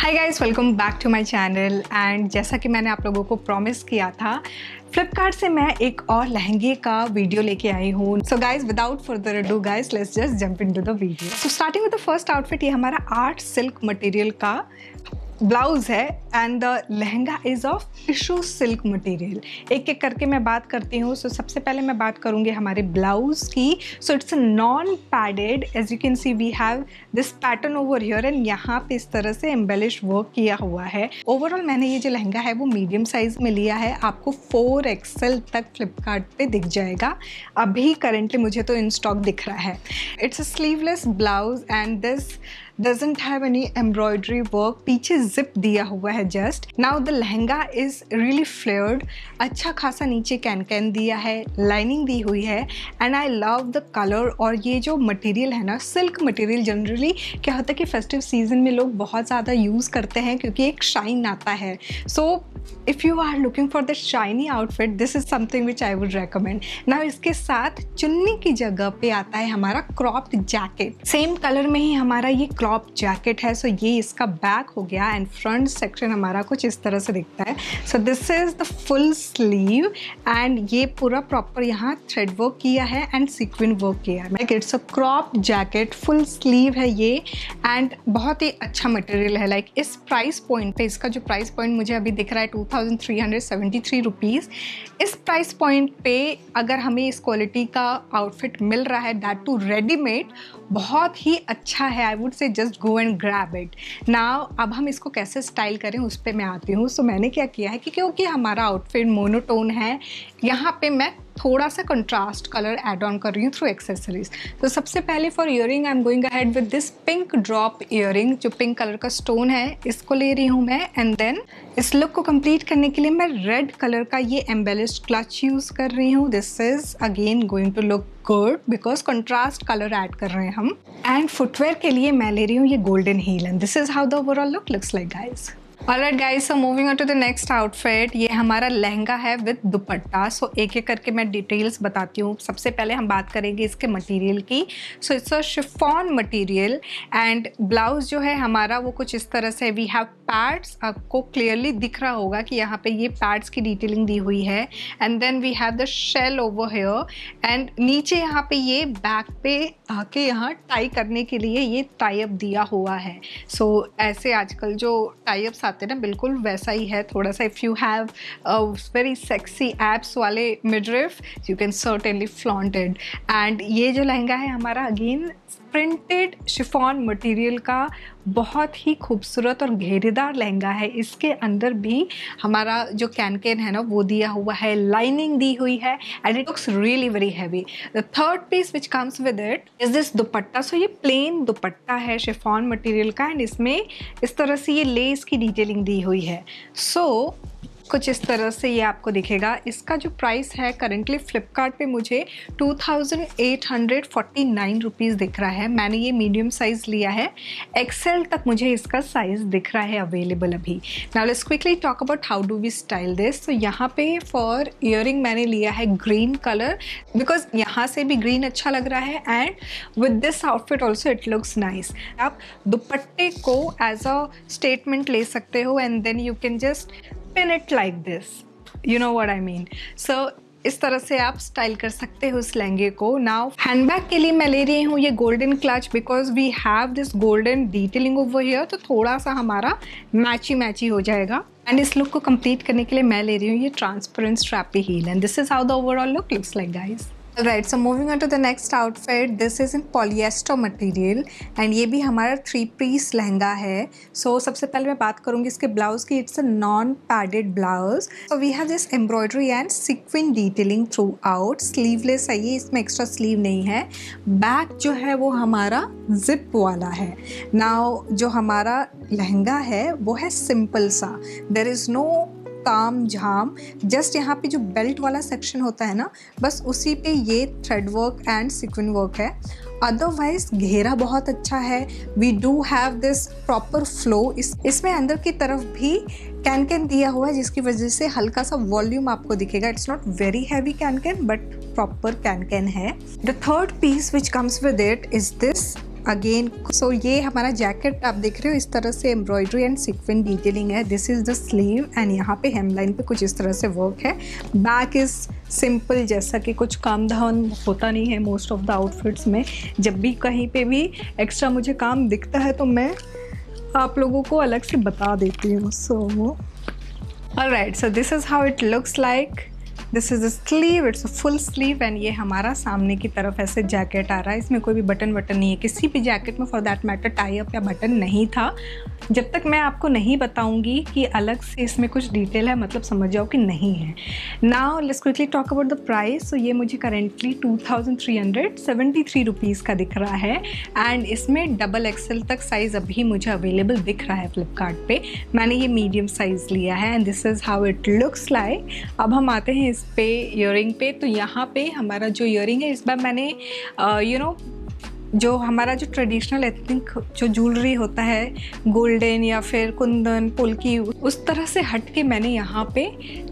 Hi guys, welcome back to my channel. And जैसा कि मैंने आप लोगों को प्रॉमिस किया था, फ्लिपकार्ट से मैं एक और लहंगे का वीडियो लेके आई हूँ। So guys, without further ado guys, let's just jump into the video. So starting with the first outfit, ये हमारा आर्ट सिल्क मटेरियल का ब्लाउज है and the lehenga is of tissue silk material. एक एक करके मैं बात करती हूँ। सो सबसे पहले मैं बात करूँगी हमारे ब्लाउज की। So it's a non padded, as you can see we have this pattern over here and यहाँ पे इस तरह से एम्बेलिश वर्क किया हुआ है। ओवरऑल मैंने ये जो लहंगा है वो मीडियम साइज में लिया है। आपको 4XL तक फ्लिपकार्ट पे दिख जाएगा। अभी करेंटली मुझे तो इन स्टॉक दिख रहा है। It's a sleeveless blouse and this doesn't have any embroidery work। पीछे जिप दिया हुआ है just. Now the lehenga is really flared. अच्छा खासा नीचे कैन दिया है, लाइनिंग दी हुई है and I love the colour. और ये जो मटेरियल है ना, सिल्क मटेरियल जनरली क्या होता है कि फेस्टिव सीजन में लोग बहुत ज़्यादा यूज़ करते हैं क्योंकि एक शाइन आता है। So if you are looking for the shiny outfit, this is something which I would recommend. Now इसके साथ चुन्नी की जगह पे आता है हमारा क्रॉप्ड जैकेट। सेम कलर में ही हमारा ये क्रॉप जैकेट है। सो ये इसका बैक हो गया एंड फ्रंट सेक्शन हमारा कुछ इस तरह से दिखता है। So this is the full sleeve and ये पूरा प्रॉपर यहाँ थ्रेड वर्क किया है एंड सीक्वेंस वर्क किया है। Like it's a crop jacket, full sleeve है ये एंड बहुत ही अच्छा मटेरियल है। लाइक इस प्राइस पॉइंट पे, इसका जो प्राइस पॉइंट मुझे अभी दिख रहा है 2373 रुपीज़, इस प्राइस पॉइंट पे अगर हमें इस क्वालिटी का आउटफिट मिल रहा है, दैट टू रेडीमेड, बहुत ही अच्छा है। I would say just go and grab it. Now अब हम इसको कैसे स्टाइल करें उस पर मैं आती हूँ। सो मैंने क्या किया है कि क्योंकि हमारा आउटफिट मोनोटोन है, यहाँ पे मैं थोड़ा सा कंट्रास्ट कलर ऐड ऑन कर रही हूँ थ्रू एक्सेसरीज। तो सबसे पहले for earring I am going ahead with this pink drop earring. जो पिंक कलर का स्टोन है इसको ले रही हूँ मैं एंड देन इस लुक को कंप्लीट करने के लिए मैं रेड कलर का ये एम्बेलिश्ड क्लच यूज़ कर रही हूँ। This is again going to look good because contrast colour add कर रहे हैं हम। एंड फुटवेयर के लिए मैं ले रही हूँ ये golden heel and this is how the overall look looks like guys. Alright guys, so moving on to the next outfit. ये हमारा लहंगा है विद दुपट्टा। सो एक एक करके मैं डिटेल्स बताती हूँ। सबसे पहले हम बात करेंगे इसके मटेरियल की। So it's a chiffon material and blouse जो है हमारा वो कुछ इस तरह से, वी हैव पैड्स। आपको क्लियरली दिख रहा होगा कि यहाँ पे ये पैड्स की डिटेलिंग दी हुई है and then we have the shell over here and नीचे यहाँ पे ये बैक पे आके यहाँ टाई करने के लिए ये टाई अप दिया हुआ है। सो ऐसे आजकल जो टाई अप्स आते हैं ना, बिल्कुल वैसा ही है थोड़ा सा। If you have very sexy abs वाले midriff, you can certainly flaunt it. And ये जो लहंगा है हमारा अगेन प्रिंटेड शिफॉन मटेरियल का बहुत ही खूबसूरत और घेरेदार लहंगा है। इसके अंदर भी हमारा जो कैन है ना वो दिया हुआ है, लाइनिंग दी हुई है and it looks really very heavy. The third piece which comes with it is this dupatta. So ये प्लेन दुपट्टा है शिफॉन मटेरियल का एंड इसमें इस तरह से ये लेस की डिटेलिंग दी हुई है। सो कुछ इस तरह से ये आपको दिखेगा। इसका जो प्राइस है करेंटली फ्लिपकार्ट पे मुझे 2849 रुपीज़ दिख रहा है। मैंने ये मीडियम साइज़ लिया है, एक्सेल तक मुझे इसका साइज़ दिख रहा है अवेलेबल अभी। Now let's quickly talk about how do we style this. तो यहाँ पे फॉर ईयरिंग मैंने लिया है ग्रीन कलर बिकॉज यहाँ से भी ग्रीन अच्छा लग रहा है and with this outfit also it looks nice. आप दुपट्टे को एज अ स्टेटमेंट ले सकते हो and then you can just pin it like this, you know what I mean. So इस तरह से आप स्टाइल कर सकते हो इस लहंगे को। नाउ हैंडबैग के लिए मैं ले रही हूँ ये golden clutch because we have this golden detailing over here. तो थोड़ा सा हमारा मैची हो जाएगा एंड इस लुक को कंप्लीट करने के लिए मैं ले रही हूँ ये transparent strappy heel and this is how the overall look looks like guys. Right, so moving on to the next outfit. This is in polyester material and ये भी हमारा 3 पीस लहंगा है। सो सबसे पहले मैं बात करूँगी इसके ब्लाउज की। It's a non padded blouse. So we have this embroidery and sequence detailing throughout. Sleeveless है ये, इसमें एक्स्ट्रा स्लीव नहीं है। बैक जो है वो हमारा जिप वाला है। नाउ जो हमारा लहंगा है वो है सिंपल सा, देयर इज़ नो ताम झाम, जस्ट यहाँ पे जो बेल्ट वाला सेक्शन होता है ना, बस उसी पे ये thread work and sequence work है। अदरवाइज घेरा बहुत अच्छा है। We do have this proper flow. इसमें अंदर की तरफ भी कैन दिया हुआ है जिसकी वजह से हल्का सा वॉल्यूम आपको दिखेगा। It's not very heavy can but proper can है। The third piece which comes with it is this again so ये हमारा जैकेट आप देख रहे हो, इस तरह से एम्ब्रॉयडरी एंड सीक्वेंस डिटेलिंग है। This is the sleeve and यहाँ पे हेमलाइन पे कुछ इस तरह से वर्क है। बैक इज़ सिंपल, जैसा कि कुछ काम धाम होता नहीं है मोस्ट ऑफ द आउटफिट्स में। जब भी कहीं पे भी एक्स्ट्रा मुझे काम दिखता है तो मैं आप लोगों को अलग से बता देती हूँ। So alright, so this is how it looks like. This is a sleeve, it's a full sleeve and ये हमारा सामने की तरफ ऐसे जैकेट आ रहा है। इसमें कोई भी बटन नहीं है, किसी भी जैकेट में for that matter tie up या बटन नहीं था। जब तक मैं आपको नहीं बताऊंगी कि अलग से इसमें कुछ डिटेल है, मतलब समझ जाओ कि नहीं है। Now let's quickly talk about the price. So ये मुझे करेंटली 2373 रुपीज़ का दिख रहा है एंड इसमें डबल एक्सेल तक साइज़ अभी मुझे अवेलेबल दिख रहा है फ्लिपकार्ट पे। मैंने ये मीडियम साइज़ लिया है and this is how it looks like. अब हम आते हैं इस पे ईयरिंग पे। तो यहाँ पे हमारा जो ईयरिंग है, इस बार मैंने जो हमारा जो ट्रेडिशनल एथनिक जो ज्वेलरी होता है, गोल्डन या फिर कुंदन पुल्की, उस तरह से हट के मैंने यहाँ पे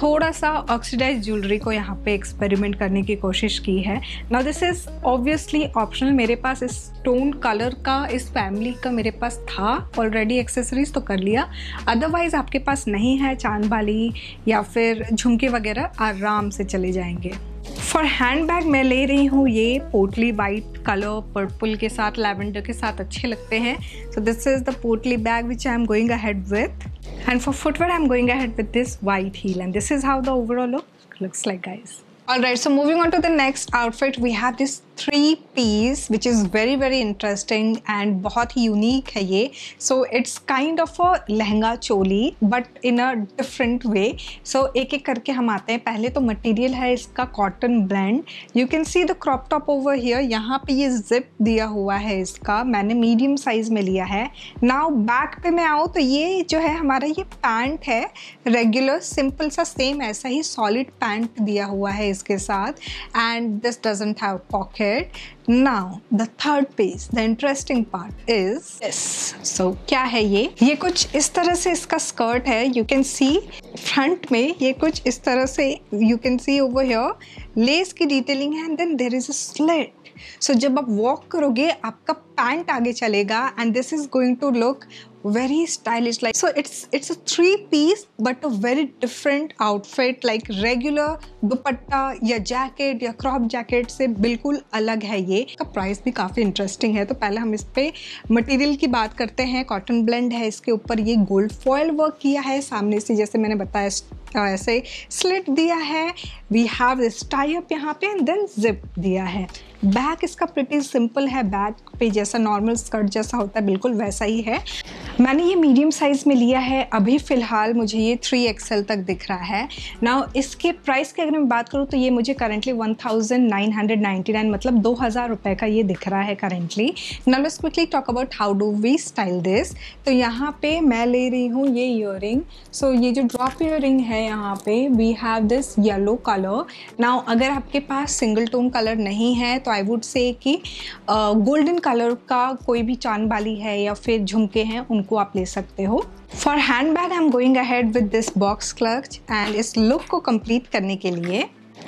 थोड़ा सा ऑक्सीडाइज ज्वेलरी को यहाँ पे एक्सपेरिमेंट करने की कोशिश की है। Now this is obviously optional. मेरे पास इस टोन कलर का, इस फैमिली का मेरे पास था ऑलरेडी एक्सेसरीज, तो कर लिया। अदरवाइज़ आपके पास नहीं है, चांद बाली या फिर झुमके वगैरह आराम से चले जाएंगे। फॉर हैंड बैग मैं ले रही हूँ ये पोटली वाइट कलर, पर्पल के साथ, लैवेंडर के साथ अच्छे लगते हैं। So this is the potli bag which I am going ahead with, and for footwear I am going ahead with this white heel and this is how the overall looks like, guys. Alright, so moving on to the next outfit, we have this 3-piece which is very interesting and बहुत ही unique है ये। So it's kind of a lehenga choli but in a different way. So एक एक करके हम आते हैं। पहले तो मटेरियल है इसका cotton blend. You can see the crop top over here। यहाँ पे ये जिप दिया हुआ है इसका, मैंने मीडियम साइज में लिया है। नाउ बैक पे मैं आऊँ तो ये जो है हमारा ये पैंट है, रेगुलर सिंपल सा सेम ऐसा ही सॉलिड पैंट दिया हुआ है इसके साथ and this doesn't have pocket. Now the third piece, the interesting part is this. So क्या है ये कुछ इस तरह से इसका स्कर्ट है। यू कैन सी फ्रंट में ये कुछ इस तरह से, you can see over here less की डिटेलिंग है and then there is a slit. So जब आप वॉक करोगे आपका पैंट आगे चलेगा and this is going to look very stylish, like so it's a 3-piece but a very different outfit, like regular दुपट्टा या jacket या crop jacket से बिल्कुल अलग है ये। इसका प्राइस भी काफ़ी इंटरेस्टिंग है। तो पहले हम इस पे मटेरियल की बात करते हैं। कॉटन ब्लेंड है, इसके ऊपर ये गोल्ड फॉयल वर्क किया है, सामने से जैसे मैंने बताया ऐसे स्लिट दिया है। We have this tie up यहाँ पे एंड देन जिप दिया है। बैक इसका प्रिटी सिंपल है, बैक पे जैसा नॉर्मल स्कर्ट जैसा होता है बिल्कुल वैसा ही है। मैंने ये मीडियम साइज़ में लिया है, अभी फ़िलहाल मुझे ये 3XL तक दिख रहा है। नाउ इसके प्राइस की अगर मैं बात करूँ तो ये मुझे करेंटली 1999 मतलब 2000 रुपये का ये दिख रहा है currently. Now let's quickly talk about how do we style this. तो यहाँ पे मैं ले रही हूँ ये ईयरिंग। सो ये जो ड्रॉप ईयरिंग है यहाँ पे we have this yellow colour. Now अगर आपके पास सिंगल टोन कलर नहीं है तो आई वुड से कि गोल्डन कलर का कोई भी चांद बाली है या फिर झुमके हैं उनको आप ले सकते हो। For hand bag I am going ahead with this box clutch and इस लुक को कंप्लीट करने के लिए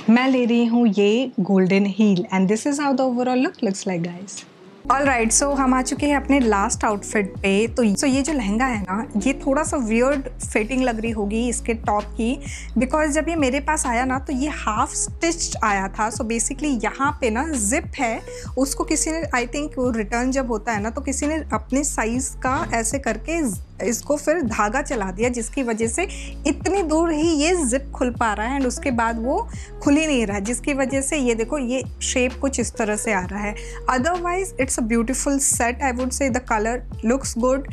मैं ले रही हूँ ये golden heel and this is how the overall look looks like, guys. Alright, so हम आ चुके हैं अपने लास्ट आउटफिट पे। तो ये जो लहंगा है ना, ये थोड़ा सा वियर्ड फिटिंग लग रही होगी इसके टॉप की, बिकॉज जब ये मेरे पास आया ना तो ये हाफ स्टिच्ड आया था। सो बेसिकली यहाँ पे ना जिप है, उसको किसी ने आई थिंक वो रिटर्न जब होता है ना तो किसी ने अपने साइज़ का ऐसे करके इसको फिर धागा चला दिया, जिसकी वजह से इतनी दूर ही ये जिप खुल पा रहा है एंड उसके बाद वो खुल ही नहीं रहा है, जिसकी वजह से ये देखो ये शेप कुछ इस तरह से आ रहा है। Otherwise it's a beautiful set, I would say the colour looks good.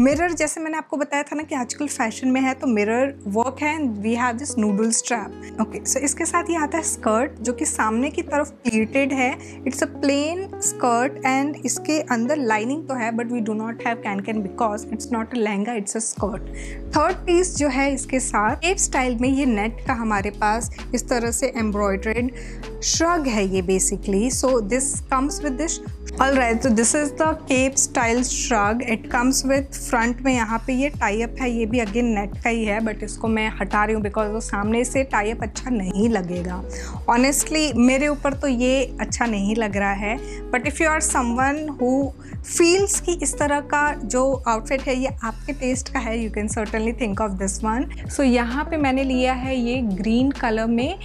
Mirror, जैसे मैंने आपको बताया था ना कि आजकल फैशन में है तो मिरर वर्क है and we have this noodle strap. Okay, so इसके साथ ये आता है स्कर्ट जो कि सामने की तरफ प्लीटेड है। It's a plain skirt and इसके अंदर लाइनिंग तो है but we do not have can because it's not a lehenga, it's a skirt. Third piece जो है इसके साथ केप स्टाइल में ये नेट का हमारे पास इस तरह से एम्ब्रॉयडर्ड श्रग है ये basically. So this comes with this alright, तो this is the cape style shrug. It comes with front में यहाँ पे ये टाई अप है, ये भी अगेन नेट का ही है, बट इसको मैं हटा रही हूँ बिकॉज वो सामने से टाई अप अच्छा नहीं लगेगा। ऑनेस्टली मेरे ऊपर तो ये अच्छा नहीं लग रहा है, but if you are someone who feels कि इस तरह का जो आउटफिट है ये आपके टेस्ट का है, you can certainly think of this one. So यहाँ पे मैंने लिया है ये ग्रीन कलर में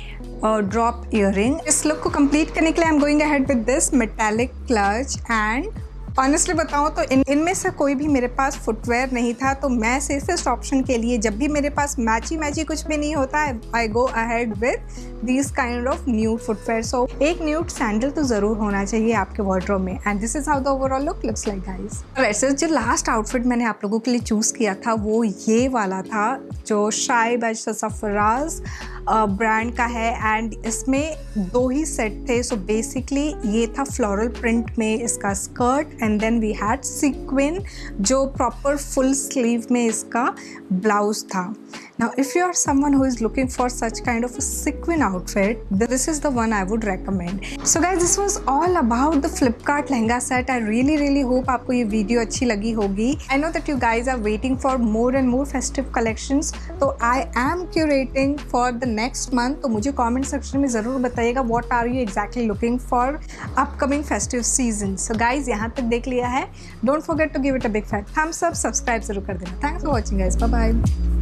ड्रॉप ईयरिंग। इस लुक को कंप्लीट करने के लिए I am going ahead with this metallic clutch. And honestly बताऊँ तो इनमें से कोई भी मेरे पास फुटवेयर नहीं था, तो मैं सेफेस्ट ऑप्शन के लिए जब भी मेरे पास मैची कुछ भी नहीं होता है, I go ahead with this kind of nude footwear. So एक न्यूड सैंडल तो ज़रूर होना चाहिए आपके वार्डरोब में। And this is how the overall look looks like guys. वैसे जो लास्ट आउटफिट मैंने आप लोगों के लिए चूज़ किया था वो ये वाला था, जो शाई बाय सफराज ब्रांड का है। एंड इसमें 2 ही सेट थे। सो बेसिकली ये था फ्लोरल प्रिंट में इसका skirt, and then we had sequin जो प्रॉपर फुल स्लीव में इसका ब्लाउज था। Now, if you are someone who is looking for such kind of a sequin outfit, this is the one I would recommend. So guys, this was all about the Flipkart lehenga set. I really hope आपको ये video अच्छी लगी होगी। I know that you guys are waiting for more and more festive collections. तो I am curating for the next month. तो मुझे comment section में ज़रूर बताइएगा what are you exactly looking for upcoming festive season. So guys, यहाँ तक देख लिया है, don't forget to give it a big fat thumbs up, subscribe ज़रूर कर देना। Thanks for watching guys, bye bye.